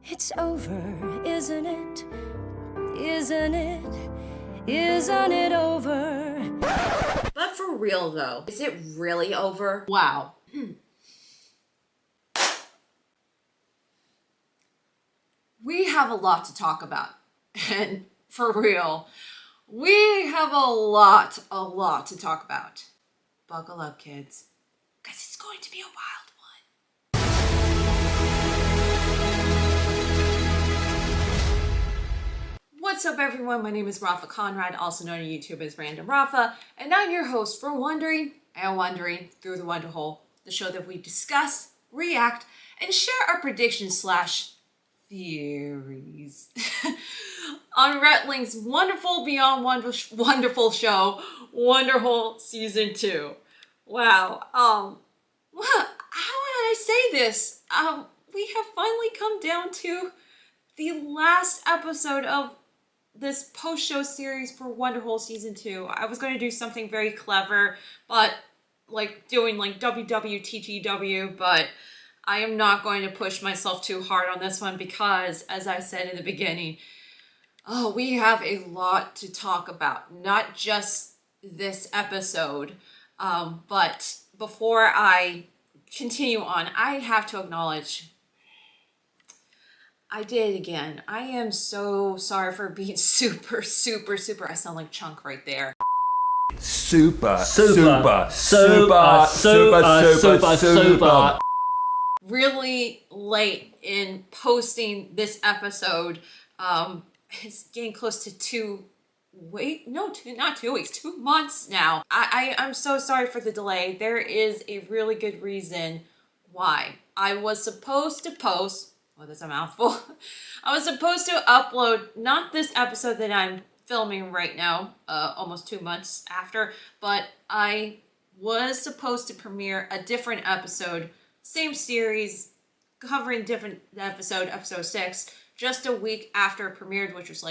It's over, isn't it? Isn't it? Isn't it over? But for real though, is it really over? Wow. We have a lot to talk about. And for real, we have a lot to talk about. Buckle up, kids, because it's going to be a wild one. What's up, everyone? My name is Rapha Conrad, also known on YouTube as Random Rapha, and I'm your host for Wondering Through the Wonderhole, the show that we discuss, react, and share our predictions / theories on Rhett and Link's wonderful Beyond Wonderful show, Wonderhole Season 2. Wow. How would I say this? We have finally come down to the last episode of this post-show series for Wonderhole Season 2. I was going to do something very clever, but doing WWTTW, but I am not going to push myself too hard on this one because, as I said in the beginning, we have a lot to talk about. Not just this episode, but before I continue on, I have to acknowledge I did it again. I am so sorry for being super, I sound like Chunk right there. Super. Really late in posting this episode. It's getting close to 2 months now. I'm so sorry for the delay. There is a really good reason why. I was supposed to post, that's a mouthful. I was supposed to upload not this episode that I'm filming right now, almost 2 months after, but I was supposed to premiere a different episode, same series, covering different episode 6, just a week after it premiered, which was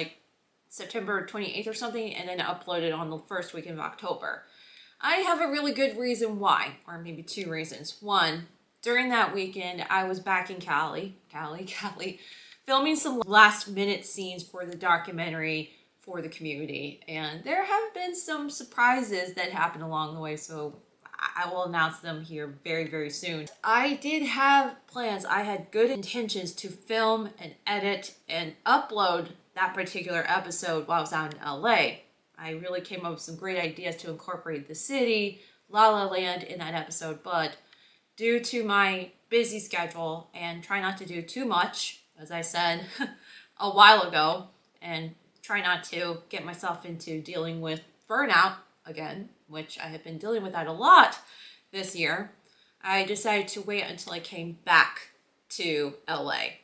September 28th or something, and then uploaded on the first weekend of October. I have a really good reason why, or maybe 2 reasons. One, during that weekend, I was back in Cali, filming some last minute scenes for the documentary for the community. And there have been some surprises that happened along the way, so I will announce them here very, very soon. I did have plans. I had good intentions to film and edit and upload that particular episode while I was out in LA. I really came up with some great ideas to incorporate the city, La La Land in that episode, but due to my busy schedule and try not to do too much, as I said a while ago, and try not to get myself into dealing with burnout again, which I have been dealing with that a lot this year, I decided to wait until I came back to LA.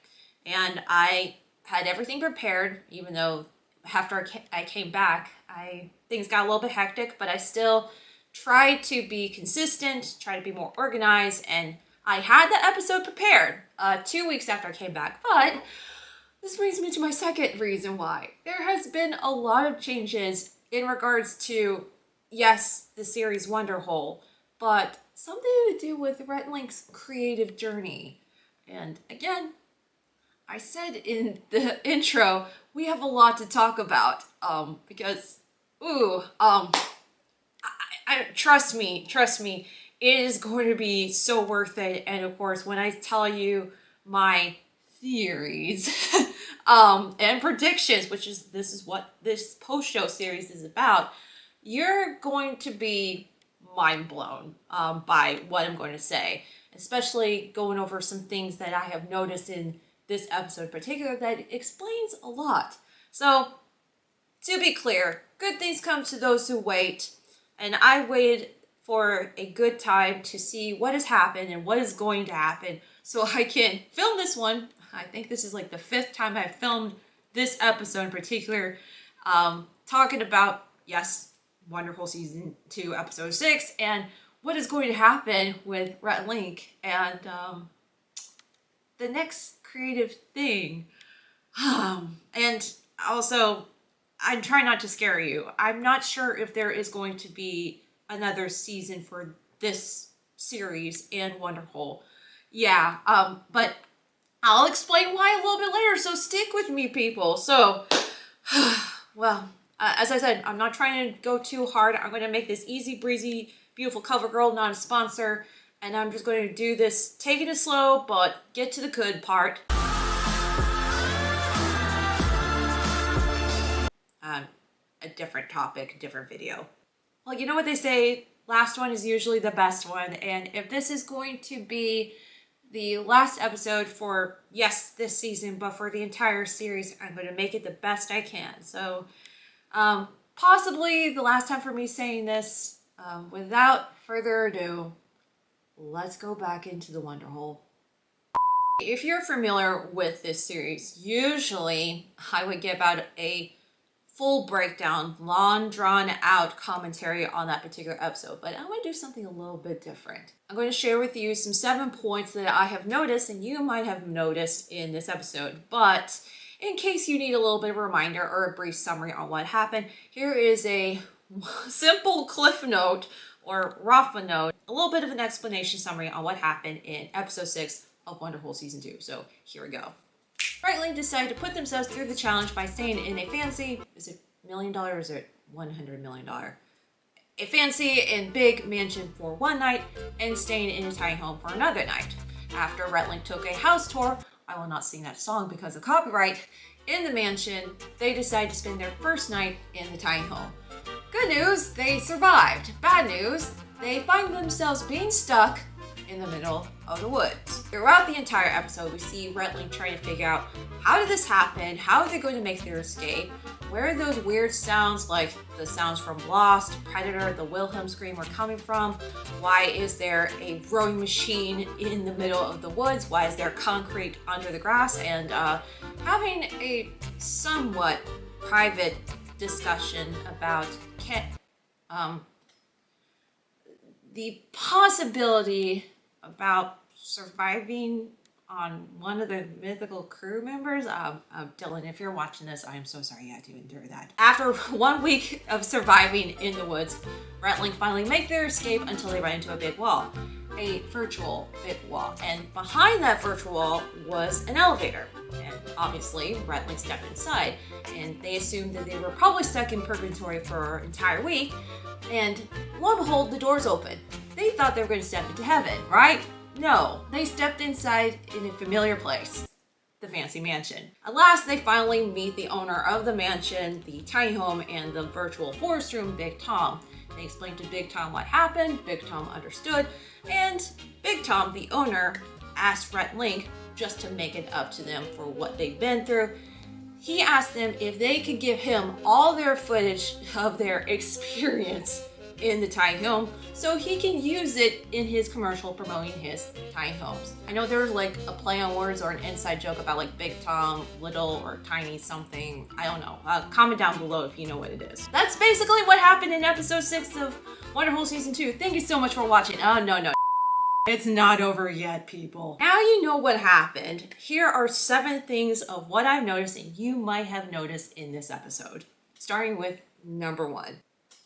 And I had everything prepared, even though after I came back, things got a little bit hectic, but I still tried to be consistent, try to be more organized, and I had the episode prepared 2 weeks after I came back. But this brings me to my second reason why. There has been a lot of changes in regards to, yes, the series Wonderhole, but something to do with Rhett and Link's creative journey. And again, I said in the intro, we have a lot to talk about, because, trust me, it is going to be so worth it. And of course, when I tell you my theories and predictions, this is what this post-show series is about, you're going to be mind blown by what I'm going to say, especially going over some things that I have noticed in this episode in particular that explains a lot. So, to be clear, good things come to those who wait, and I waited for a good time to see what has happened and what is going to happen so I can film this one. I think this is the 5th time I've filmed this episode in particular, talking about, yes, Wonderhole Season 2, Episode 6, and what is going to happen with Rhett and Link, and the next creative thing. And also, I'm trying not to scare you. I'm not sure if there is going to be another season for this series and Wonderhole. Yeah, but I'll explain why a little bit later, so stick with me, people. So, well, as I said, I'm not trying to go too hard. I'm going to make this easy breezy, beautiful cover girl, not a sponsor. And I'm just going to do this, taking it slow, but get to the good part. A different topic, different video. Well, you know what they say, last one is usually the best one. And if this is going to be the last episode for, yes, this season, but for the entire series, I'm going to make it the best I can. So, possibly the last time for me saying this. Without further ado, let's go back into the Wonderhole. If you're familiar with this series, usually I would give out a full breakdown, long drawn out commentary on that particular episode, but I'm going to do something a little bit different. I'm going to share with you some 7 points that I have noticed and you might have noticed in this episode, but in case you need a little bit of a reminder or a brief summary on what happened, here is a simple cliff note or Rapha note, a little bit of an explanation summary on what happened in episode 6 of Wonderhole season 2. So here we go. Rhett and Link decided to put themselves through the challenge by staying in a fancy, is it $1 million or is it $100 million? A fancy and big mansion for one night and staying in a tiny home for another night. After Rhett and Link took a house tour, I will not sing that song because of copyright, in the mansion, they decided to spend their first night in the tiny home. Good news, they survived. Bad news, they find themselves being stuck in the middle of the woods. Throughout the entire episode, we see Rhett and Link trying to figure out how did this happen, how are they going to make their escape, where are those weird sounds like the sounds from Lost, Predator, the Wilhelm scream were coming from, why is there a rowing machine in the middle of the woods, why is there concrete under the grass, and having a somewhat private discussion about the possibility about surviving on one of the mythical crew members. Dylan, if you're watching this, I am so sorry you had to endure that. After 1 week of surviving in the woods, Rhett and Link finally make their escape until they run into a big wall. A virtual big wall. And behind that virtual wall was an elevator. And obviously, Rhett and Link stepped inside. And they assumed that they were probably stuck in purgatory for an entire week. And lo and behold, the doors open. They thought they were going to step into heaven, right? No, they stepped inside in a familiar place, the fancy mansion. At last, they finally meet the owner of the mansion, the tiny home, and the virtual forest room, Big Tom. They explained to Big Tom what happened, Big Tom understood, and Big Tom, the owner, asked Rhett and Link just to make it up to them for what they've been through. He asked them if they could give him all their footage of their experience in the tiny home so he can use it in his commercial promoting his tiny homes. I know there's like a play on words or an inside joke about like Big Tom, little or tiny something. I don't know. Comment down below if you know what it is. That's basically what happened in episode 6 of Wonderhole season 2. Thank you so much for watching. Oh, no. It's not over yet, people. Now you know what happened. Here are 7 things of what I've noticed and you might have noticed in this episode. Starting with number 1,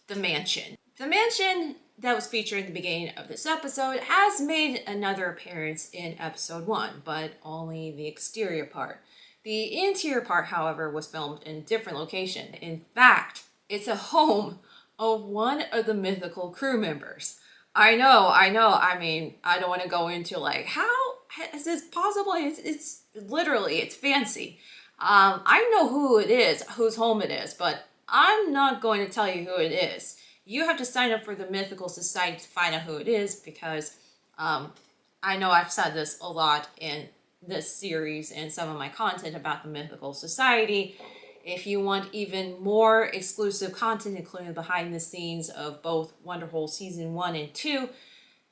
the mansion. The mansion that was featured in the beginning of this episode has made another appearance in episode 1, but only the exterior part. The interior part, however, was filmed in a different location. In fact, it's a home of one of the mythical crew members. I know. I mean, I don't want to go into like, how is this possible? It's literally, it's fancy. I know who it is, whose home it is, but I'm not going to tell you who it is. You have to sign up for the Mythical Society to find out who it is because I know I've said this a lot in this series and some of my content about the Mythical Society. If you want even more exclusive content, including behind the scenes of both Wonderhole Season 1 and 2,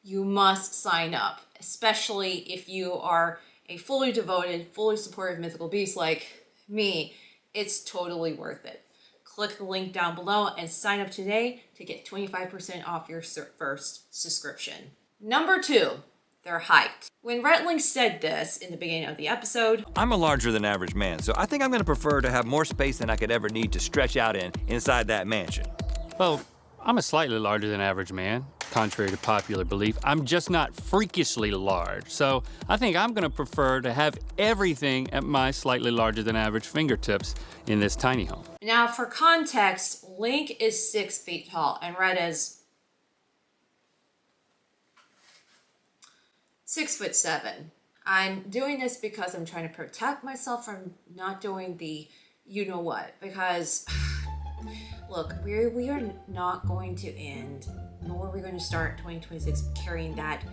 you must sign up, especially if you are a fully devoted, fully supportive mythical beast like me. It's totally worth it. Click the link down below and sign up today to get 25% off your first subscription. Number 2, their height. When Rhett and Link said this in the beginning of the episode, I'm a larger than average man, so I think I'm gonna prefer to have more space than I could ever need to stretch out inside that mansion. Well, I'm a slightly larger than average man, contrary to popular belief. I'm just not freakishly large. So I think I'm gonna prefer to have everything at my slightly larger than average fingertips in this tiny home. Now, for context, Link is 6 feet tall and Rhett is 6'7". I'm doing this because I'm trying to protect myself from not doing the you-know-what, because look, we are not going to end, nor are we going to start 2026 carrying that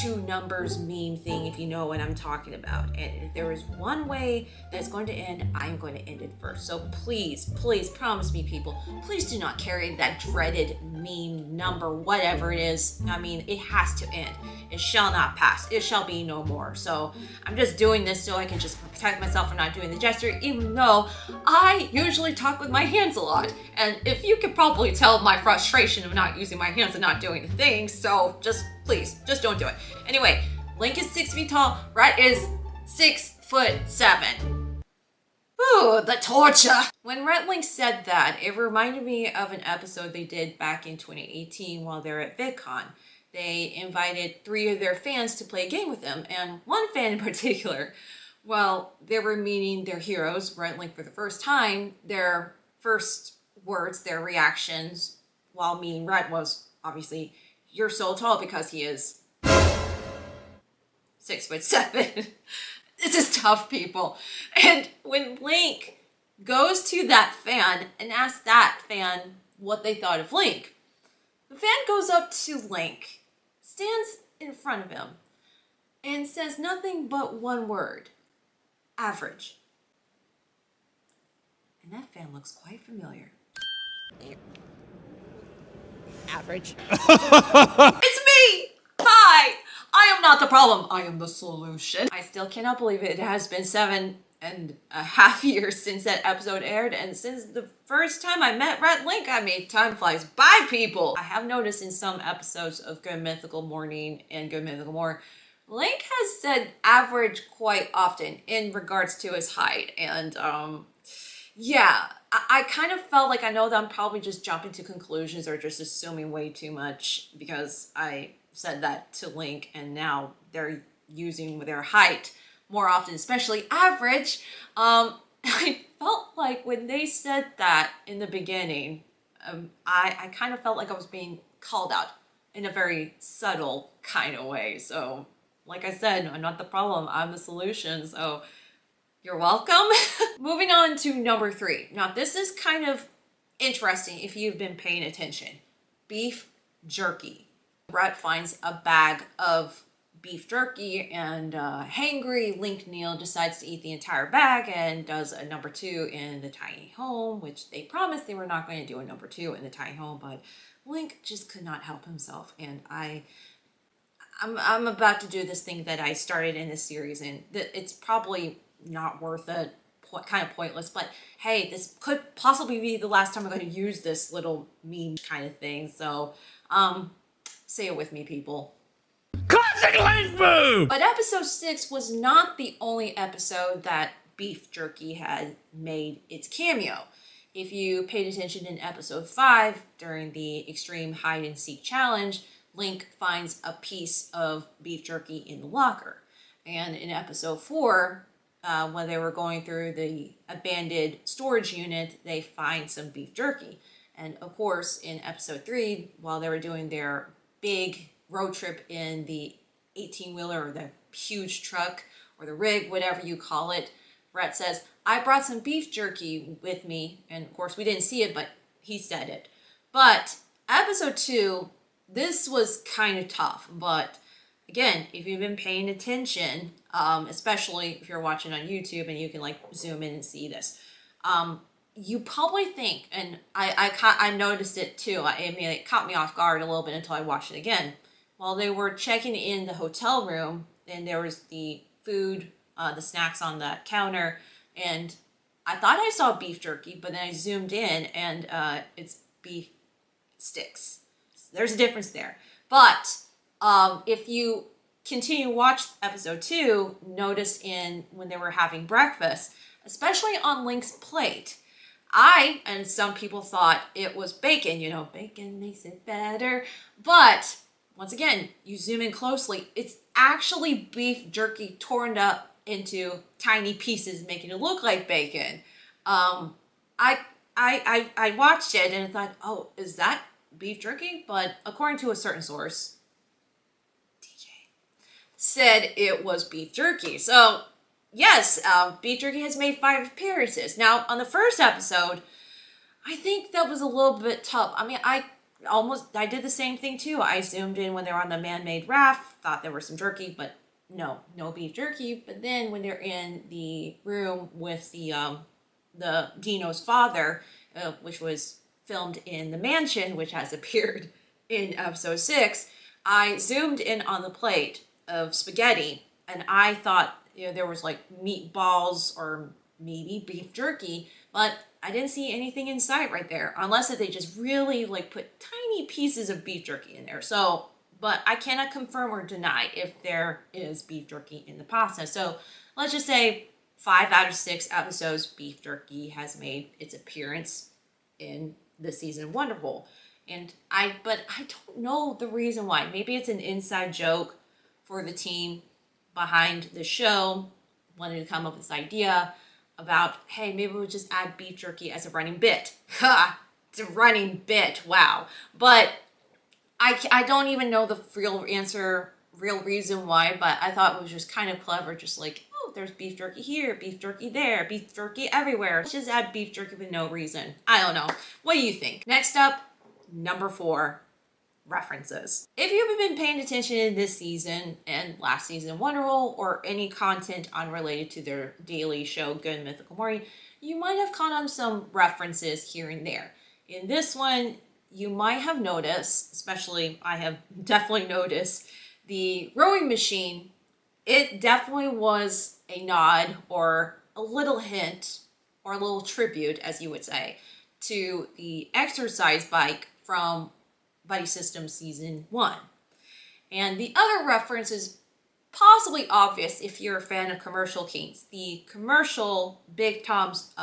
two numbers meme thing, if you know what I'm talking about. And if there is one way that's going to end, I'm going to end it first. So please, please promise me, people, please do not carry that dreaded meme number, whatever it is. I mean, it has to end. It shall not pass. It shall be no more. So I'm just doing this so I can just protect myself from not doing the gesture, even though I usually talk with my hands a lot. And if you could probably tell my frustration of not using my hands and not doing the thing, so just please, just don't do it. Anyway, Link is 6 feet tall, Rhett is 6'7". Ooh, the torture! When Rhett and Link said that, it reminded me of an episode they did back in 2018 while they were at VidCon. They invited 3 of their fans to play a game with them, and one fan in particular, while they were meeting their heroes, Rhett and Link, for the first time, their first words, their reactions, while meeting Rhett was, obviously, "You're so tall," because he is 6'7". This is tough, people. And when Link goes to that fan and asks that fan what they thought of Link, the fan goes up to Link, stands in front of him, and says nothing but one word: average. And that fan looks quite familiar. Average. It's me! Hi! I am not the problem. I am the solution. I still cannot believe it has been 7.5 years since that episode aired, and since the first time I met Rhett and Link, I mean, time flies by, people. I have noticed in some episodes of Good Mythical Morning and Good Mythical More, Link has said average quite often in regards to his height, and yeah, I kind of felt like, I know that I'm probably just jumping to conclusions or just assuming way too much because I said that to Link and now they're using their height more often, especially average. I felt like when they said that in the beginning, I kind of felt like I was being called out in a very subtle kind of way. So, like I said, I'm not the problem, I'm the solution. So you're welcome. Moving on to number 3. Now, this is kind of interesting if you've been paying attention. Beef jerky. Rhett finds a bag of beef jerky and hangry Link Neal decides to eat the entire bag and does a number 2 in the tiny home, which they promised they were not going to do a number 2 in the tiny home, but Link just could not help himself. And I'm about to do this thing that I started in this series, and it's probably not worth it, kind of pointless, but hey, this could possibly be the last time I'm going to use this little meme kind of thing. So say it with me, people. Classic Link move! But episode 6 was not the only episode that beef jerky had made its cameo. If you paid attention in episode 5 during the extreme hide and seek challenge, Link finds a piece of beef jerky in the locker. And in episode 4, when they were going through the abandoned storage unit, they find some beef jerky. And of course, in episode 3, while they were doing their big road trip in the 18-wheeler or the huge truck or the rig, whatever you call it, Rhett says, "I brought some beef jerky with me." And of course, we didn't see it, but he said it. But episode 2, this was kind of tough. But again, if you've been paying attention, especially if you're watching on YouTube and you can like zoom in and see this, you probably think, and I noticed it too. I mean, it caught me off guard a little bit until I watched it again. While they were checking in the hotel room, and there was the food, the snacks on the counter, and I thought I saw beef jerky, but then I zoomed in, and it's beef sticks. There's a difference there. But if you continue to watch episode 2, notice when they were having breakfast, especially on Link's plate, And some people thought it was bacon, bacon makes it better. But once again, you zoom in closely, it's actually beef jerky torn up into tiny pieces, making it look like bacon. I watched it and I thought, oh, is that beef jerky? But according to a certain source, DJ said it was beef jerky. So yes, beef jerky has made 5 appearances. Now, on the first episode, I think that was a little bit tough. I mean, I did the same thing too. I zoomed in when they were on the man-made raft, thought there was some jerky, but no beef jerky. But then when they're in the room with the Dino's father, which was filmed in the mansion, which has appeared in episode 6, I zoomed in on the plate of spaghetti, and I thought there was like meatballs or maybe beef jerky, but I didn't see anything in sight right there, unless that they just really like put tiny pieces of beef jerky in there. So, but I cannot confirm or deny if there is beef jerky in the pasta. So let's just say 5 out of 6 episodes, beef jerky has made its appearance in the season of Wonderhole. But I don't know the reason why. Maybe it's an inside joke for the team behind the show, wanted to come up with this idea about, hey, maybe we'll just add beef jerky as a running bit. Ha! It's a running bit. Wow. But I don't even know the real reason why, but I thought it was just kind of clever, just like, oh, there's beef jerky here, beef jerky there, beef jerky everywhere. Let's just add beef jerky for no reason. I don't know. What do you think? Next up, number 4. References. If you've been paying attention in this season and last season Wonderhole, or any content unrelated to their daily show Good Mythical Morning, you might have caught on some references here and there. In this one, you might have noticed, especially I have definitely noticed, the rowing machine. It definitely was a nod or a little hint or a little tribute, as you would say, to the exercise bike from Buddy System Season 1. And the other reference is possibly obvious if you're a fan of Commercial Kings. The commercial, Big Tom's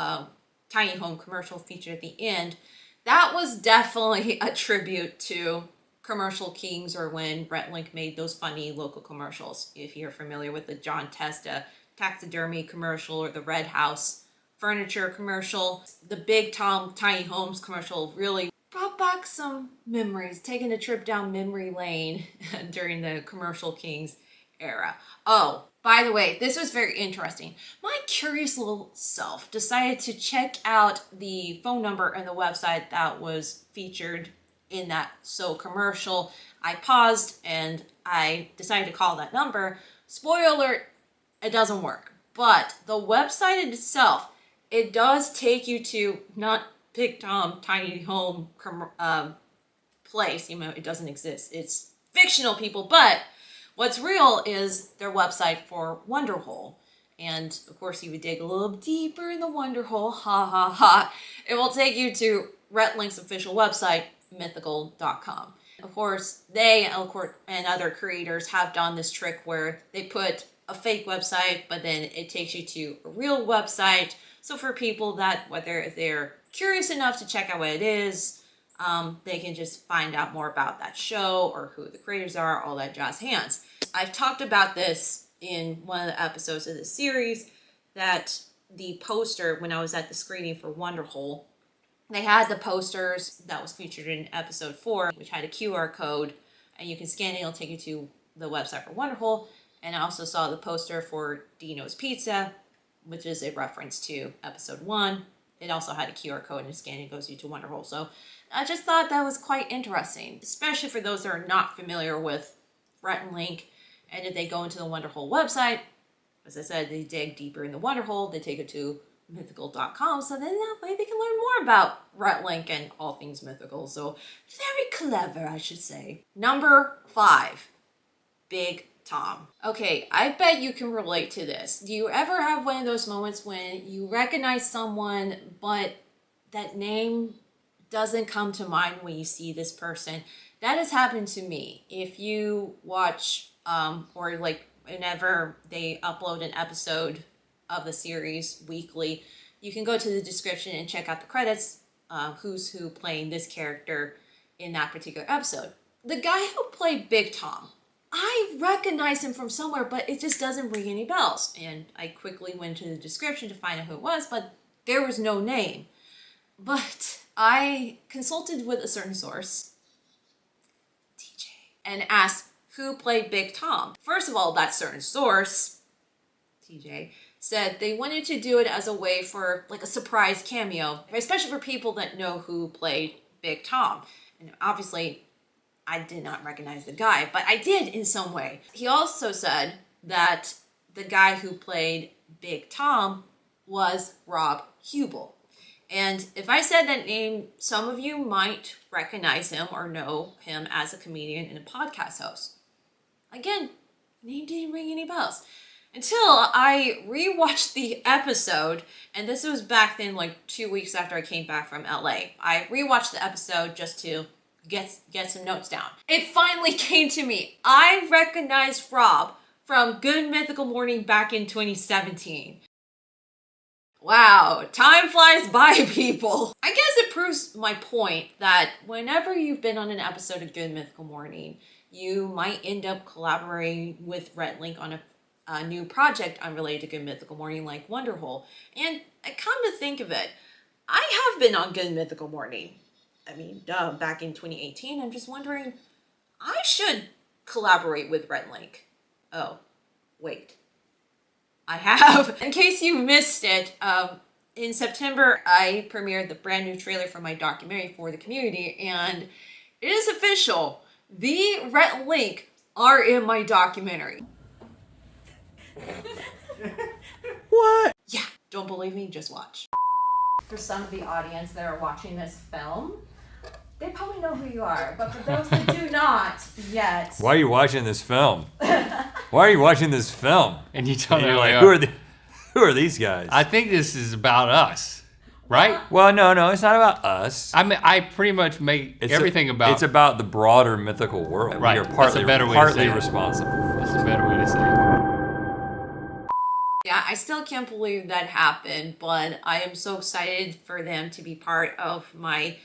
tiny home commercial featured at the end, that was definitely a tribute to Commercial Kings, or when Rhett and Link made those funny local commercials. If you're familiar with the John Testa taxidermy commercial, or the Red House furniture commercial, the Big Tom Tiny Homes commercial really brought back some memories, taking a trip down memory lane during the Commercial Kings era. Oh, by the way, this was very interesting. My curious little self decided to check out the phone number and the website that was featured in that commercial. I paused and I decided to call that number. Spoiler alert, it doesn't work. But the website itself, it does take you to not Big Tom Tiny Home place, even though it doesn't exist. It's fictional, people, but what's real is their website for Wonderhole. And of course, you would dig a little deeper in the Wonderhole, ha ha ha. It will take you to Rhett and Link's official website, mythical.com. Of course, they and other creators have done this trick where they put a fake website, but then it takes you to a real website. So for people that, whether they're curious enough to check out what it is, they can just find out more about that show or who the creators are, all that jazz hands. I've talked about this in one of the episodes of this series, that the poster, when I was at the screening for Wonderhole, they had the posters that was featured in episode 4, which had a QR code, and you can scan it, it'll take you to the website for Wonderhole. And I also saw the poster for Dino's Pizza, which is a reference to episode 1. It also had a QR code, and scanning goes you to Wonderhole. So I just thought that was quite interesting, especially for those that are not familiar with Rhett and Link. And if they go into the Wonderhole website, as I said, they dig deeper in the Wonderhole, they take it to mythical.com, so then that way they can learn more about Rhett and Link and all things mythical. So very clever, I should say. Number 5, Big Tom. Okay, I bet you can relate to this. Do you ever have one of those moments when you recognize someone, but that name doesn't come to mind when you see this person? That has happened to me. If you watch, or like whenever they upload an episode of the series weekly, you can go to the description and check out the credits, who's who playing this character in that particular episode. The guy who played Big Tom, I recognize him from somewhere, but it just doesn't ring any bells. And I quickly went to the description to find out who it was, but there was no name. But I consulted with a certain source, TJ, and asked who played Big Tom. First of all, that certain source, TJ, said they wanted to do it as a way for like a surprise cameo, especially for people that know who played Big Tom. And obviously, I did not recognize the guy, but I did in some way. He also said that the guy who played Big Tom was Rob Huebel. And if I said that name, some of you might recognize him or know him as a comedian and a podcast host. Again, name didn't ring any bells. Until I rewatched the episode, and this was back then, like 2 weeks after I came back from LA. I rewatched the episode just to get some notes down. It finally came to me. I recognized Rob from Good Mythical Morning back in 2017. Wow, time flies by, people. I guess it proves my point that whenever you've been on an episode of Good Mythical Morning, you might end up collaborating with Rhett and Link on a new project unrelated to Good Mythical Morning, like Wonderhole. And I come to think of it, I have been on Good Mythical Morning. I mean, back in 2018. I'm just wondering, I should collaborate with Rhett and Link. Oh, wait. I have. In case you missed it, in September, I premiered the brand new trailer for my documentary for the community, and it is official. The Rhett and Link are in my documentary. What? Yeah, don't believe me? Just watch. For some of the audience that are watching this film, they probably know who you are, but for those that do not yet. Why are you watching this film? Why are you watching this film? And you tell And me you're like, like, who are these guys? I think this is about us, right? Well, no, it's not about us. I mean, I pretty much make everything about. It's about the broader mythical world. Right. We are That's partly, a better way to partly say it. responsible. That's a better way to say it. Yeah, I still can't believe that happened, but I am so excited for them to be part of my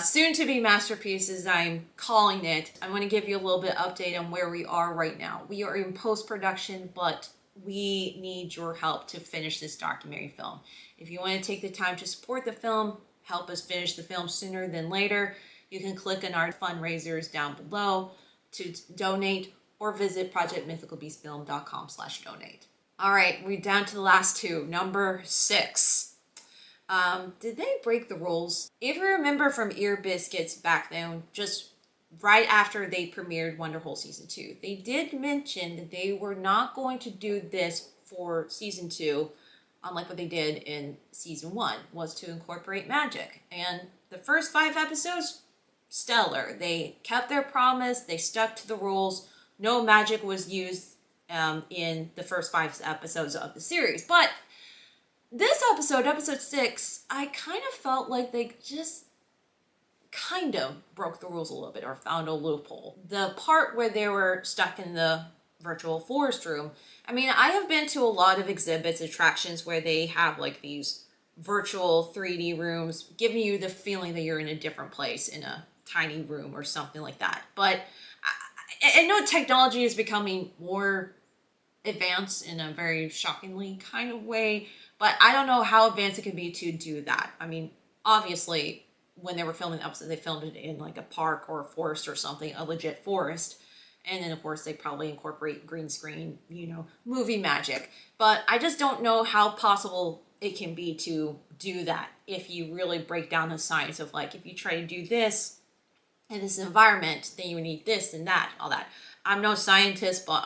soon-to-be masterpiece, as I'm calling it. I want to give you a little bit update on where we are right now. We are in post-production, but we need your help to finish this documentary film. If you want to take the time to support the film, help us finish the film sooner than later, you can click on our fundraisers down below to donate, or visit projectmythicalbeastfilm.com/donate. All right, we're down to the last two. Number 6. Did they break the rules? If you remember from Ear Biscuits back then, just right after they premiered Wonderhole Season 2, they did mention that they were not going to do this for Season 2, unlike what they did in Season 1, was to incorporate magic. And the first 5 episodes, stellar. They kept their promise, they stuck to the rules, no magic was used in the first 5 episodes of the series. But this episode, episode 6, I kind of felt like they just kind of broke the rules a little bit or found a loophole. The part where they were stuck in the virtual forest room, I mean, I have been to a lot of exhibits, attractions where they have like these virtual 3D rooms, giving you the feeling that you're in a different place in a tiny room or something like that. But I know technology is becoming more advanced in a very shockingly kind of way, but I don't know how advanced it could be to do that. I mean, obviously, when they were filming the episode, they filmed it in like a park or a forest or something, a legit forest. And then, of course, they probably incorporate green screen, movie magic. But I just don't know how possible it can be to do that if you really break down the science of, like, if you try to do this in this environment, then you need this and that, all that. I'm no scientist, but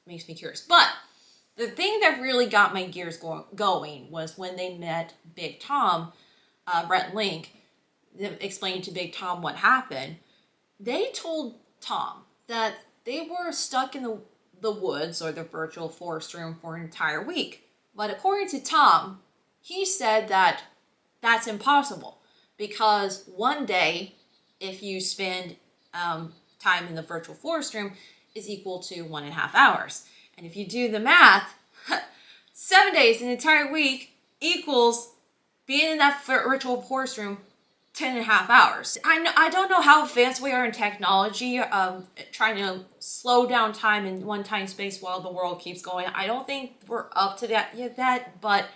makes me curious. But the thing that really got my gears going was when they met Big Tom, Rhett and Link, explaining to Big Tom what happened. They told Tom that they were stuck in the woods or the virtual forest room for an entire week. But according to Tom, he said that that's impossible because one day, if you spend time in the virtual forest room, is equal to 1.5 hours. And if you do the math, 7 days, an entire week, equals being in that virtual forest room 10.5 hours. I don't know how advanced we are in technology, trying to slow down time in one tiny space while the world keeps going. I don't think we're up to that yet, but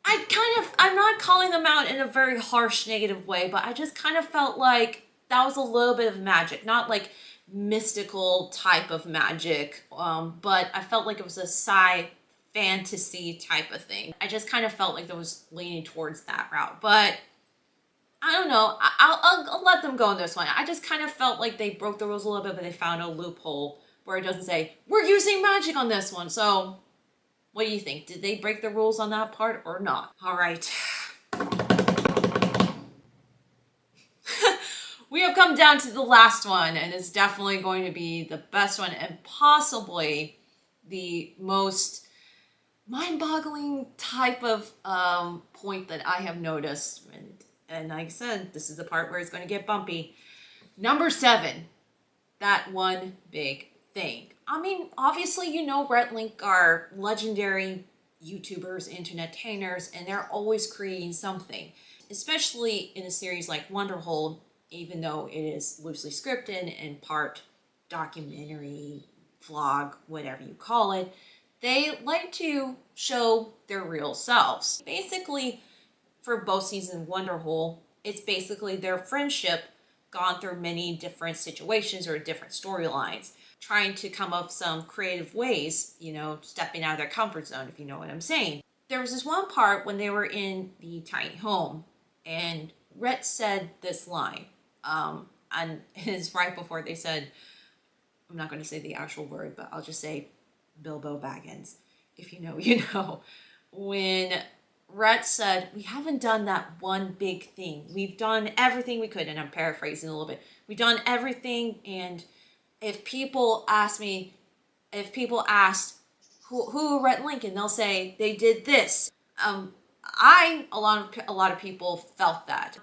I'm not calling them out in a very harsh, negative way, but I just kind of felt like that was a little bit of magic. Not like mystical type of magic, but I felt like it was a sci fantasy type of thing. I just kind of felt like that was leaning towards that route, but I don't know. I'll let them go on this one. I just kind of felt like they broke the rules a little bit, but they found a loophole where it doesn't say, we're using magic on this one. So what do you think? Did they break the rules on that part or not? All right. We have come down to the last one, and it's definitely going to be the best one and possibly the most mind-boggling type of point that I have noticed. And like I said, this is the part where it's going to get bumpy. Number 7, that one big thing. I mean, obviously, you know, Rhett and Link are legendary YouTubers, internet-tainers, and they're always creating something. Especially in a series like Wonderhole, even though it is loosely scripted and part documentary, vlog, whatever you call it, they like to show their real selves. Basically, for both seasons of Wonderhole, it's basically their friendship gone through many different situations or different storylines, trying to come up with some creative ways, you know, stepping out of their comfort zone, if you know what I'm saying. There was this one part when they were in the tiny home, and Rhett said this line, and it's right before they said, I'm not going to say the actual word, but I'll just say Bilbo Baggins. If you know, you know. When Rhett said, we haven't done that one big thing. We've done everything we could, and I'm paraphrasing a little bit. We've done everything, and if people asked, who Rhett and Link, and they'll say they did this. A lot of people felt that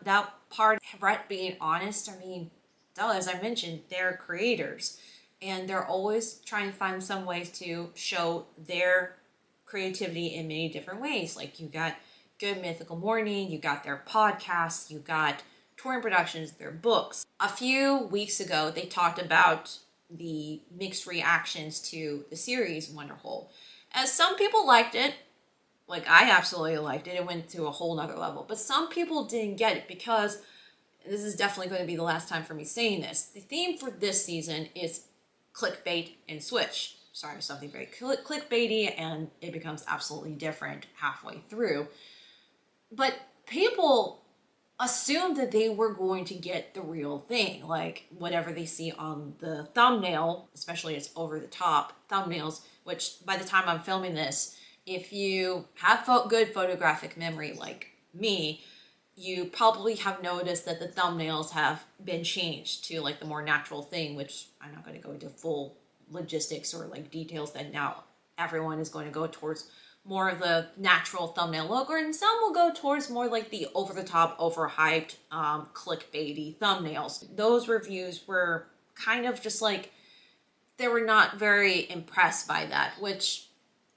part of Rhett being honest. I mean, as I mentioned, they're creators, and they're always trying to find some ways to show their creativity in many different ways. Like, you got Good Mythical Morning, you got their podcasts, you got touring productions, their books. A few weeks ago, they talked about the mixed reactions to the series Wonderhole. As some people liked it, like I absolutely liked it. It went to a whole nother level. But some people didn't get it because this is definitely going to be the last time for me saying this. The theme for this season is clickbait and switch. Sorry, something very clickbaity, and it becomes absolutely different halfway through. But people assumed that they were going to get the real thing, like whatever they see on the thumbnail, especially its over-the-top thumbnails, which by the time I'm filming this, if you have good photographic memory like me, you probably have noticed that the thumbnails have been changed to like the more natural thing, which I'm not going to go into full logistics or like details that now everyone is going to go towards more of the natural thumbnail look, and some will go towards more like the over-the-top, overhyped, clickbaity thumbnails. Those reviews were kind of just like, they were not very impressed by that, which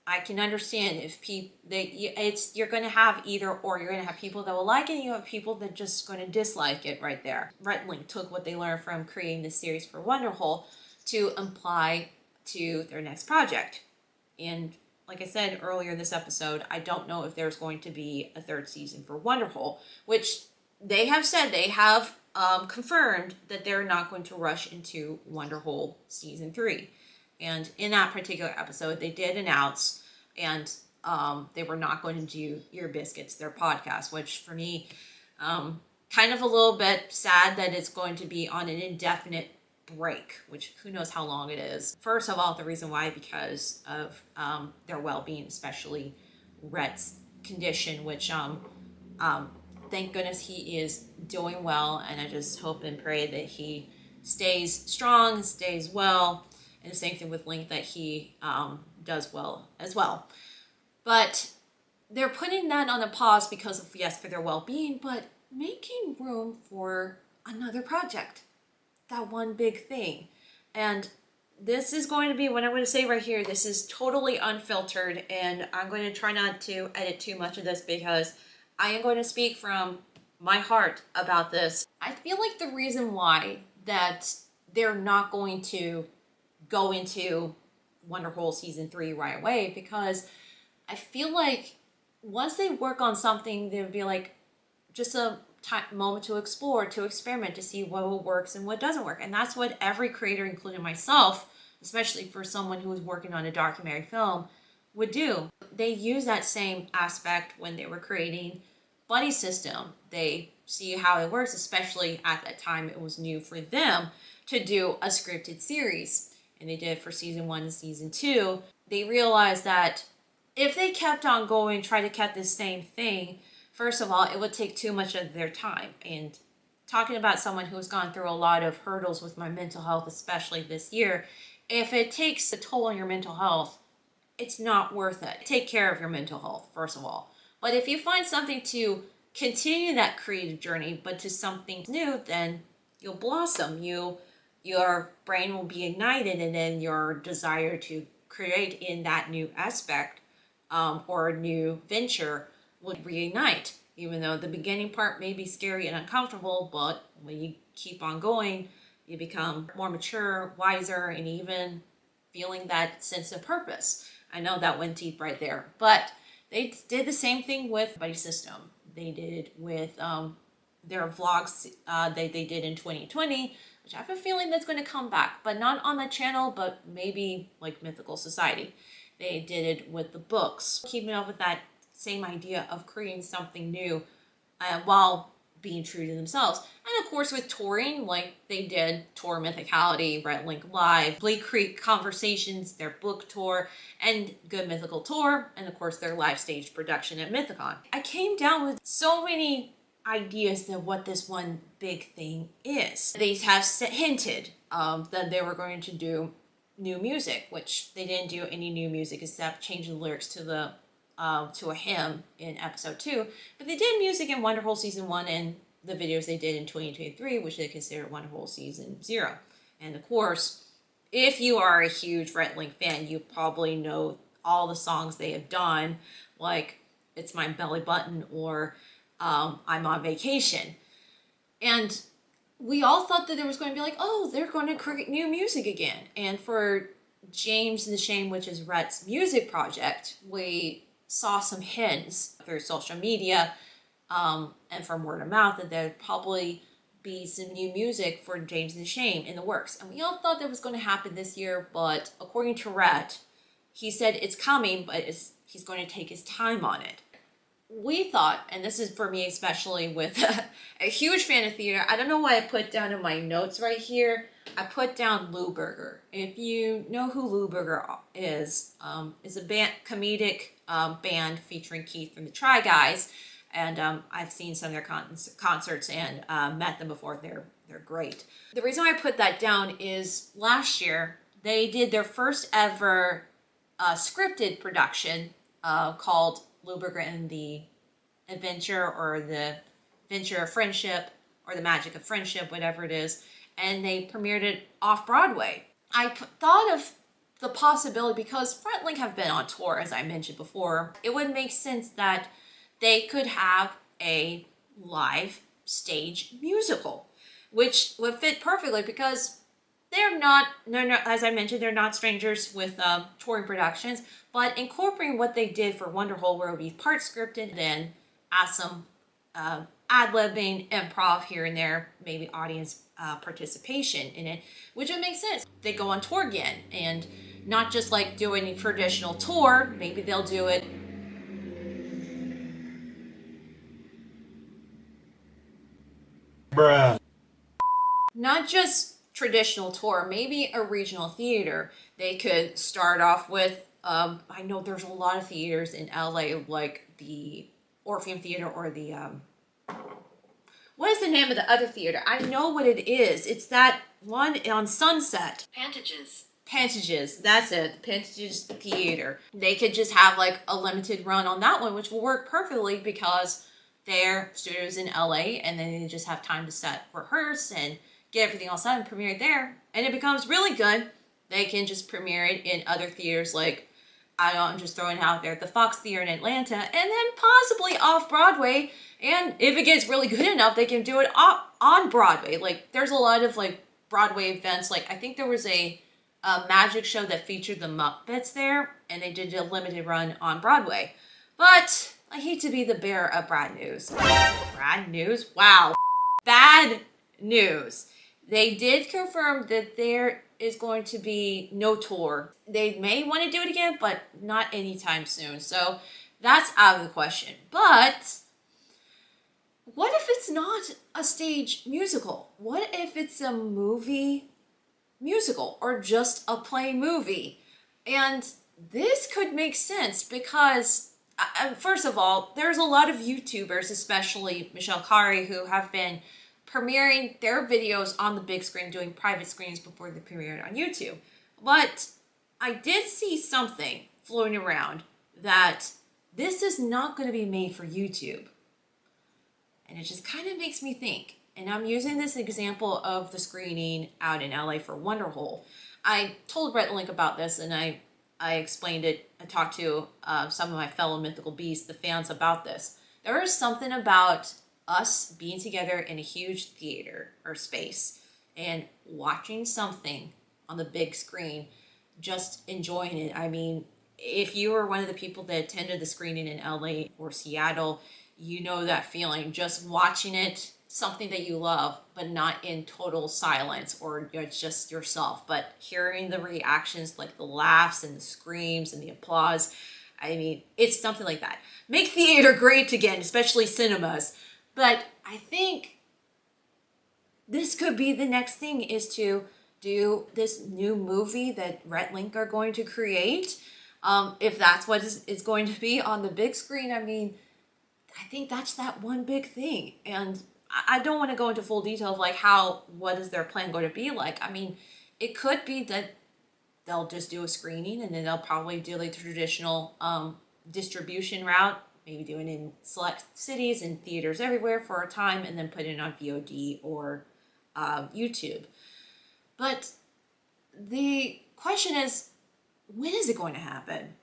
I can understand. If you're going to have either or. You're going to have people that will like it, and you have people that just going to dislike it right there. Rhett and Link took what they learned from creating this series for Wonderhole to apply to their next project. And like I said earlier in this episode, I don't know if there's going to be a third season for Wonderhole, which they have said, they have confirmed that they're not going to rush into Wonderhole season 3. And in that particular episode, they did announce, and they were not going to do Ear Biscuits, their podcast, which for me, kind of a little bit sad that it's going to be on an indefinite break, which who knows how long it is. First of all, the reason why, because of their well-being, especially Rhett's condition, which thank goodness he is doing well, and I just hope and pray that he stays strong, stays well, and the same thing with Link, that he does well as well. But they're putting that on a pause because of, yes, for their well-being, but making room for another project. That one big thing. And This is going to be what I'm going to say right here. This is totally unfiltered, and I'm going to try not to edit too much of this because I am going to speak from my heart about this. I feel like the reason why that they're not going to go into Wonderhole Season 3 right away, because I feel like once they work on something, there would be like just a moment to explore, to experiment, to see what works and what doesn't work. And that's what every creator, including myself, especially for someone who was working on a documentary film, would do. They use that same aspect when they were creating Buddy System. They see how it works, especially at that time it was new for them to do a scripted series. And they did it for season 1 and season 2. They realized that if they kept on going, try to keep the same thing, first of all, it would take too much of their time. And talking about someone who's gone through a lot of hurdles with my mental health, especially this year, if it takes a toll on your mental health, it's not worth it. Take care of your mental health, first of all. But if you find something to continue that creative journey, but to something new, then you'll blossom. Your brain will be ignited, and then your desire to create in that new aspect or a new venture will reignite. Even though the beginning part may be scary and uncomfortable, but when you keep on going, you become more mature, wiser, and even feeling that sense of purpose. I know that went deep right there, but they did the same thing with Buddy System. They did it with their vlogs they did in 2020, which I have a feeling that's going to come back, but not on the channel, but maybe like Mythical Society. They did it with the books, keeping up with that same idea of creating something new while being true to themselves. And of course with touring, like they did Tour Mythicality, Rhett and Link Live, Bleak Creek Conversations, their book tour, and Good Mythical Tour, and of course their live stage production at Mythicon. I came down with so many ideas of what this one big thing is. They have hinted that they were going to do new music, which they didn't do any new music except changing the lyrics to a hymn in episode 2, but they did music in Wonderhole Season 1 and the videos they did in 2023, which they consider Wonderhole Season 0. And of course, if you are a huge Rhett and Link fan, you probably know all the songs they have done, like It's My Belly Button or I'm on Vacation. And we all thought that there was going to be like, oh, they're going to create new music again. And for James and the Shame, which is Rhett's music project, we saw some hints through social media and from word of mouth that there'd probably be some new music for James and the Shame in the works. And we all thought that was going to happen this year, but according to Rhett, he said it's coming, but he's going to take his time on it. We thought, and this is for me especially with a huge fan of theater, I don't know why I put down in my notes right here, I put down Lou Berger. If you know who Lou Berger is a comedic band featuring Keith from the Try Guys, and I've seen some of their concerts and met them before. They're great. The reason why I put that down is last year they did their first ever scripted production called Lou Berger and the Adventure, or the Adventure of Friendship, or the Magic of Friendship, whatever it is, and they premiered it off-Broadway. I thought of the possibility, because Rhett and Link have been on tour, as I mentioned before, it would make sense that they could have a live stage musical, which would fit perfectly because they're not, as I mentioned, they're not strangers with touring productions, but incorporating what they did for Wonderhole, where it would be part scripted, then add some ad-libbing, improv here and there, maybe audience participation in it, which would make sense. They go on tour again, and not just like doing a traditional tour, maybe they'll do it Bruh. not just traditional tour, maybe a regional theater. They could start off with, I know there's a lot of theaters in LA, like the Orpheum Theater or the, what is the name of the other theater? I know what it is. It's that one on Sunset. Pantages, that's it. Pantages Theater. They could just have like a limited run on that one, which will work perfectly because their studio's in LA, and then they just have time to rehearse and get everything all set and premiere there, and it becomes really good. they can just premiere it in other theaters, like, I don't know, I'm just throwing it out there, the Fox Theater in Atlanta, and then possibly off Broadway. And if it gets really good enough, they can do it on Broadway. Like, there's a lot of, like, Broadway events. Like, I think there was a magic show that featured the Muppets there, and they did a limited run on Broadway. But I hate to be the bearer of bad news. Bad news? Wow. Bad news. They did confirm that there is going to be no tour. They may want to do it again, but not anytime soon. So that's out of the question. But what if it's not a stage musical? What if it's a movie musical or just a plain movie? And this could make sense because, first of all, there's a lot of YouTubers, especially Michelle Khare, who have been premiering their videos on the big screen, doing private screenings before they premiered on YouTube. But I did see something floating around that this is not going to be made for YouTube. And it just kind of makes me think, and I'm using this example of the screening out in LA for Wonderhole. I told Rhett and Link about this, and I explained it. I talked to some of my fellow Mythical Beasts, the fans, about this. There is something about us being together in a huge theater or space and watching something on the big screen, just enjoying it. I mean, if you were one of the people that attended the screening in LA or Seattle, you know that feeling, just watching it, something that you love, but not in total silence or just yourself, but hearing the reactions, like the laughs and the screams and the applause. I mean, it's something like that. Make theater great again, especially cinemas. But I think this could be the next thing, is to do this new movie that Rhett and Link are going to create. If that's what is going to be on the big screen, I mean, I think that's that one big thing. And I don't want to go into full detail of like what is their plan going to be like. I mean, it could be that they'll just do a screening and then they'll probably do like the traditional distribution route, maybe doing it in select cities and theaters everywhere for a time, and then put it on VOD or YouTube. But the question is, when is it going to happen?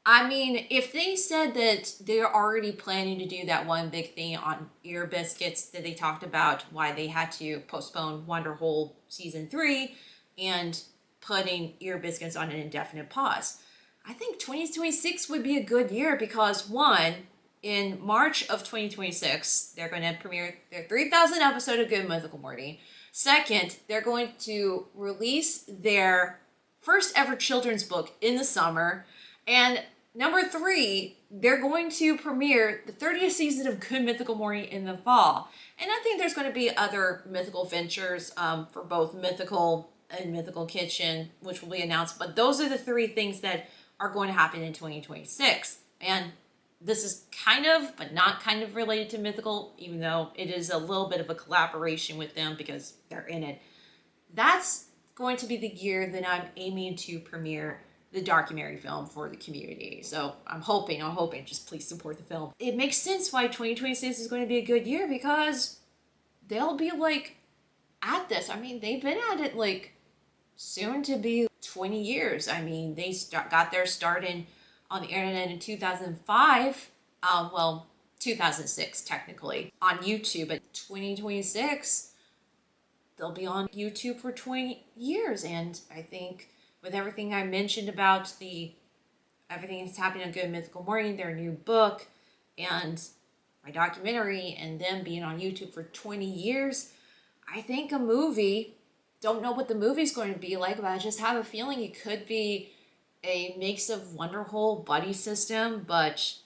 I mean, if they said that they're already planning to do that one big thing on Ear Biscuits that they talked about, why they had to postpone Wonderhole Season 3 and putting Ear Biscuits on an indefinite pause, I think 2026 would be a good year because, one, in March of 2026, they're going to premiere their 3,000th episode of Good Mythical Morning. Second, they're going to release their first ever children's book in the summer. And number 3, they're going to premiere the 30th season of Good Mythical Morning in the fall. And I think there's going to be other mythical ventures for both Mythical and Mythical Kitchen, which will be announced. But those are the 3 things that are going to happen in 2026. And this is kind of, but not kind of related to Mythical, even though it is a little bit of a collaboration with them because they're in it. That's going to be the year that I'm aiming to premiere the documentary film for the community. So I'm hoping, just please support the film. It makes sense why 2026 is going to be a good year because they'll be like at this. I mean, they've been at it like soon to be 20 years. I mean, they got their start on the internet in 2005. 2006 technically on YouTube. But 2026, they'll be on YouTube for 20 years. And I think with everything I mentioned about everything that's happening on Good Mythical Morning, their new book, and my documentary, and them being on YouTube for 20 years, I think a movie, don't know what the movie's going to be like, but I just have a feeling it could be a mix of Wonderhole buddy system, but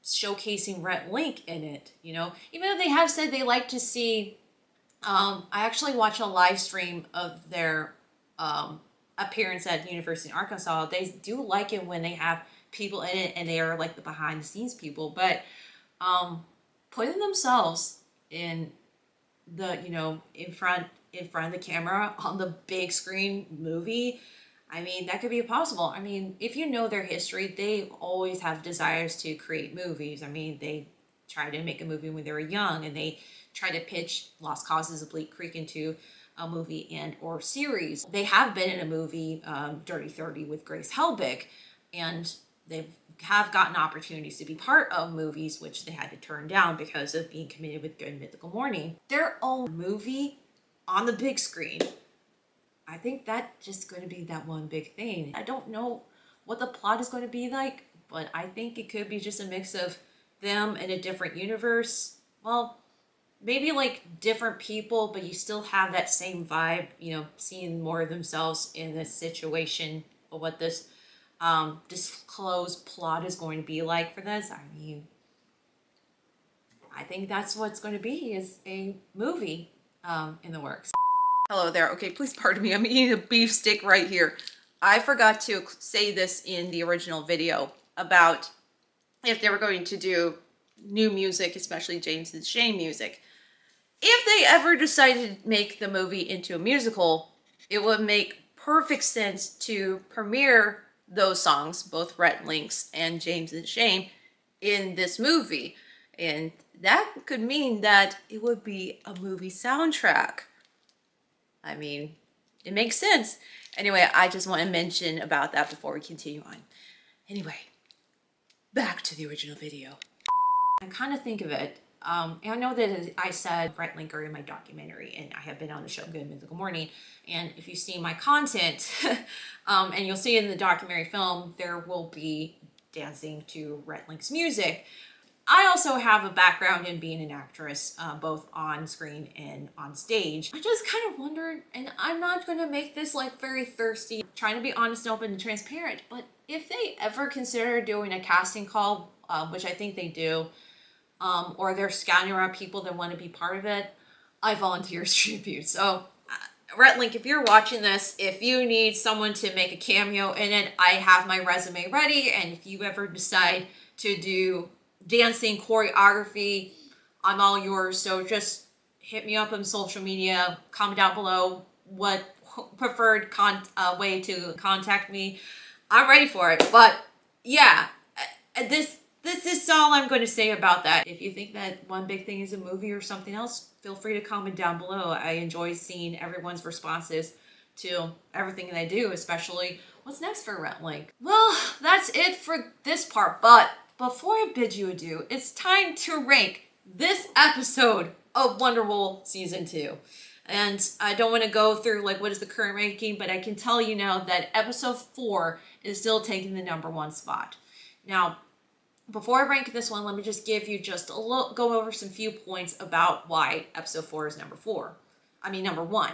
showcasing Rhett and Link in it, you know? Even though they have said they like to see, I actually watched a live stream of their appearance at University of Arkansas. They do like it when they have people in it and they are like the behind the scenes people, but putting themselves in the, in front of the camera on the big screen movie, I mean, that could be possible. I mean, if you know their history, they always have desires to create movies. I mean, they tried to make a movie when they were young, and they tried to pitch Lost Causes of Bleak Creek into a movie and or series. They have been in a movie, Dirty 30 with Grace Helbig, and they have gotten opportunities to be part of movies which they had to turn down because of being committed with Good Mythical Morning. Their own movie on the big screen, I think that's just going to be that one big thing. I don't know what the plot is going to be like, but I think it could be just a mix of them in a different universe. Well, maybe like different people, but you still have that same vibe, you know, seeing more of themselves in this situation, or what this disclosed plot is going to be like for this. I mean, I think that's what's going to be, is a movie in the works. Hello there. Okay, please pardon me. I'm eating a beef stick right here. I forgot to say this in the original video about if they were going to do new music, especially James and Shane music. If they ever decided to make the movie into a musical, it would make perfect sense to premiere those songs, both Rhett and Link's and James and Shane, in this movie. And that could mean that it would be a movie soundtrack. I mean, it makes sense. Anyway, I just want to mention about that before we continue on. Anyway, back to the original video. I kind of think of it, and I know that I said Rhett and Link are in my documentary, and I have been on the show Good Mythical Morning, and if you've seen my content, and you'll see in the documentary film, there will be dancing to Rhett and Link's music. I also have a background in being an actress, both on screen and on stage. I just kind of wondered, and I'm not going to make this like very thirsty, trying to be honest, open, and transparent, but if they ever consider doing a casting call, which I think they do, or they're scouting around people that want to be part of it, I volunteer as tribute. So, Rhett and Link, if you're watching this, if you need someone to make a cameo in it, I have my resume ready, and if you ever decide to do dancing choreography, I'm all yours. So just hit me up on social media, comment down below what preferred way to contact me. I'm ready for it. But yeah, this is all I'm going to say about that. If you think that one big thing is a movie or something else, feel free to comment down below. I enjoy seeing everyone's responses to everything that I do, especially what's next for Rhett and Link. Well, that's it for this part, but before I bid you adieu, it's time to rank this episode of Wonderhole Season 2. And I don't want to go through like what is the current ranking, but I can tell you now that episode 4 is still taking the #1 spot. Now, before I rank this one, let me just give you just a little, go over some few points about why episode 4 is number 1.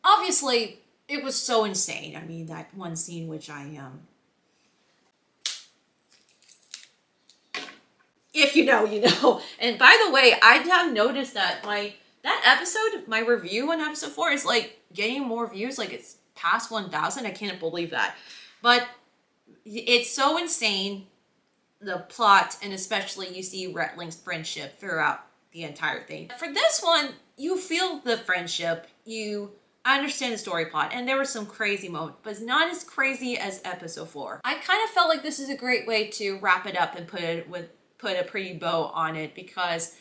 Obviously, it was so insane. I mean, that one scene which if you know, you know. And by the way, I have noticed that my review on episode 4 is like getting more views. Like it's past 1,000. I can't believe that. But it's so insane, the plot, and especially you see Rhett and Link's friendship throughout the entire thing. For this one, you feel the friendship. You understand the story plot, and there were some crazy moments, but it's not as crazy as episode 4. I kind of felt like this is a great way to wrap it up and put a pretty bow on it, because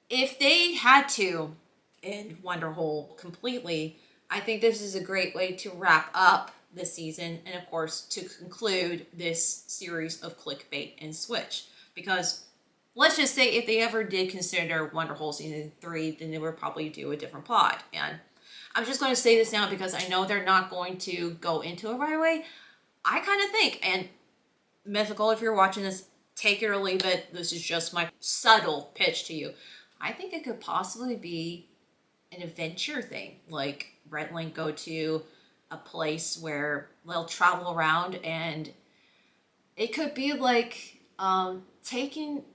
if they had to end Wonderhole completely, I think this is a great way to wrap up this season, and of course to conclude this series of clickbait and switch. Because let's just say if they ever did consider Wonderhole Season 3, then they would probably do a different plot. And I'm just going to say this now because I know they're not going to go into it right away. I kind of think, and Mythical, if you're watching this, take it or leave it. This is just my subtle pitch to you. I think it could possibly be an adventure thing. Like Rhett and Link go to a place where they'll travel around, and it could be like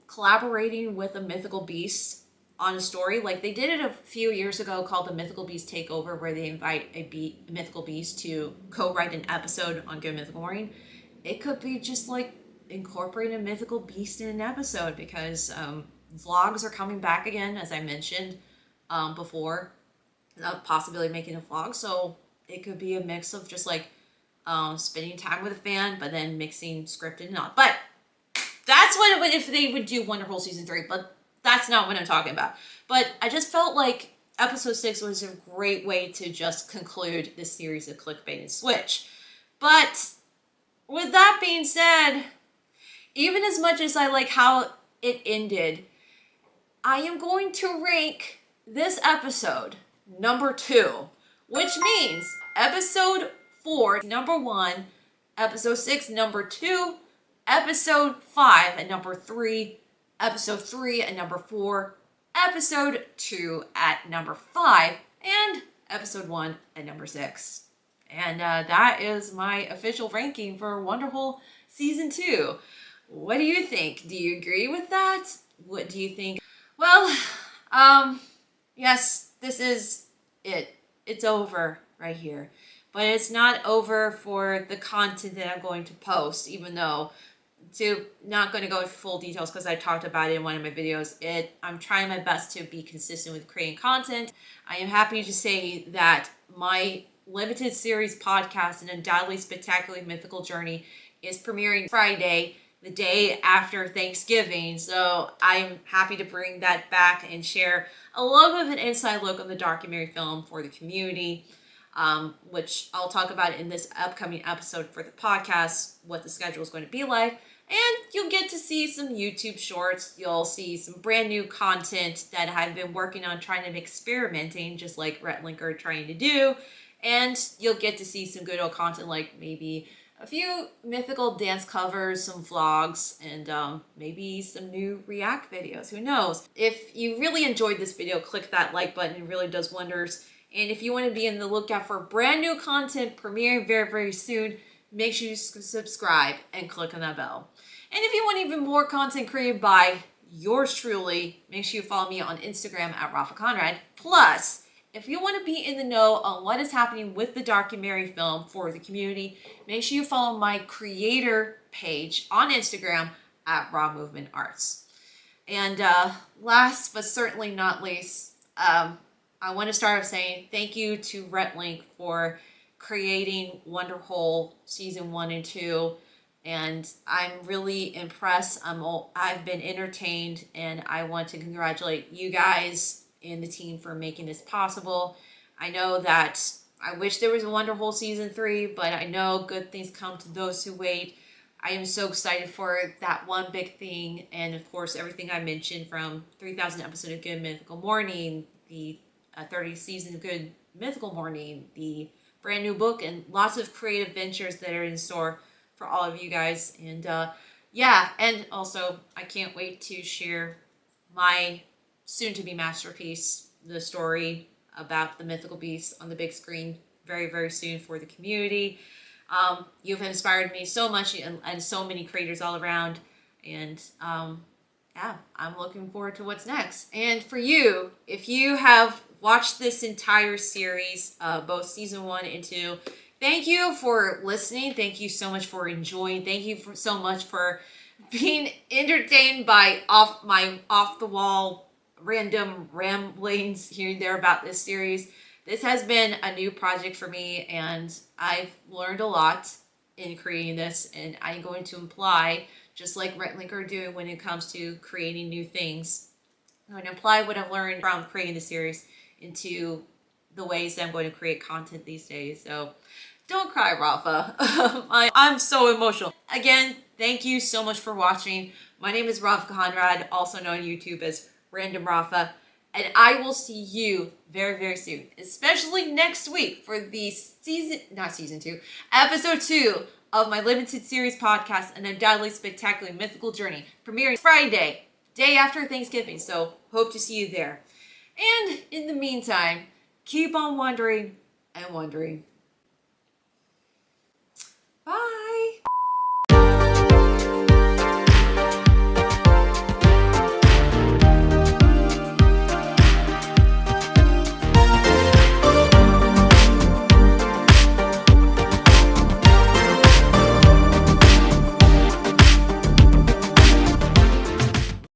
collaborating with a mythical beast on a story. Like they did it a few years ago called the Mythical Beast Takeover, where they invite a mythical beast to co-write an episode on Good Mythical Morning. It could be just like incorporate a mythical beast in an episode, because vlogs are coming back again, as I mentioned before, the possibility of making a vlog. So it could be a mix of just like spending time with a fan, but then mixing scripted and not. But that's what it would if they would do Wonderhole Season 3, but that's not what I'm talking about. But I just felt like episode 6 was a great way to just conclude this series of Clickbait and Switch. But with that being said, even as much as I like how it ended, I am going to rank this episode number 2, which means episode 4, number 1, episode 6, number 2, episode 5 at number 3, episode 3 at number 4, episode 2 at number 5, and episode 1 at number 6. And that is my official ranking for Wonderhole Season 2. What do you think? Do you agree with that? What do you think? Well, yes, this is it. It's over right here. But it's not over for the content that I'm going to post, even though not going to go into full details because I talked about it in one of my videos. I'm trying my best to be consistent with creating content. I am happy to say that my limited series podcast, An Undoubtedly Spectacularly Mythical Journey, is premiering Friday, the day after Thanksgiving. So I'm happy to bring that back and share a little bit of an inside look on the documentary film for the community, which I'll talk about in this upcoming episode for the podcast, what the schedule is going to be like. And you'll get to see some YouTube shorts. You'll see some brand new content that I've been working on, trying to experimenting, just like Rhett and Link are trying to do. And you'll get to see some good old content like maybe a few mythical dance covers, some vlogs, and maybe some new react videos. Who knows? If you really enjoyed this video, click that like button. It really does wonders. And if you want to be in the lookout for brand new content premiering very, very soon, make sure you subscribe and click on that bell. And if you want even more content created by yours truly, make sure you follow me on Instagram at Rapha Conrad. Plus, if you want to be in the know on what is happening with the documentary film for the community, make sure you follow my creator page on Instagram at Raw Movement Arts. And last but certainly not least, I want to start off saying thank you to Rhett and Link for creating Wonderhole Season 1 and 2. And I'm really impressed. I've been entertained, and I want to congratulate you guys and the team for making this possible. I know that I wish there was a Wonderhole Season 3, but I know good things come to those who wait. I am so excited for that one big thing, and of course everything I mentioned, from 3,000 episodes of Good Mythical Morning, the 30 season of Good Mythical Morning, the brand new book, and lots of creative ventures that are in store for all of you guys. And yeah, and also I can't wait to share my soon-to-be masterpiece, the story about the mythical beasts, on the big screen very, very soon for the community. You've inspired me so much, and so many creators all around. And yeah, I'm looking forward to what's next. And for you, if you have watched this entire series, both season 1 and 2, thank you for listening. Thank you so much for enjoying. Thank you so much for being entertained by off the wall random ramblings here and there about this series. This has been a new project for me, and I've learned a lot in creating this, and I'm going to apply, just like Rhett and Link are doing when it comes to creating new things, I'm going to apply what I've learned from creating the series into the ways that I'm going to create content these days. So don't cry, Rapha. I'm so emotional. Again, thank you so much for watching. My name is Rapha Conrad, also known on YouTube as Random Rapha, and I will see you very, very soon, especially next week for the episode 2 of my limited series podcast, An Undoubtedly Spectacularly Mythical Journey, premiering Friday, day after Thanksgiving. So hope to see you there. And in the meantime, keep on wondering and wondering. Bye.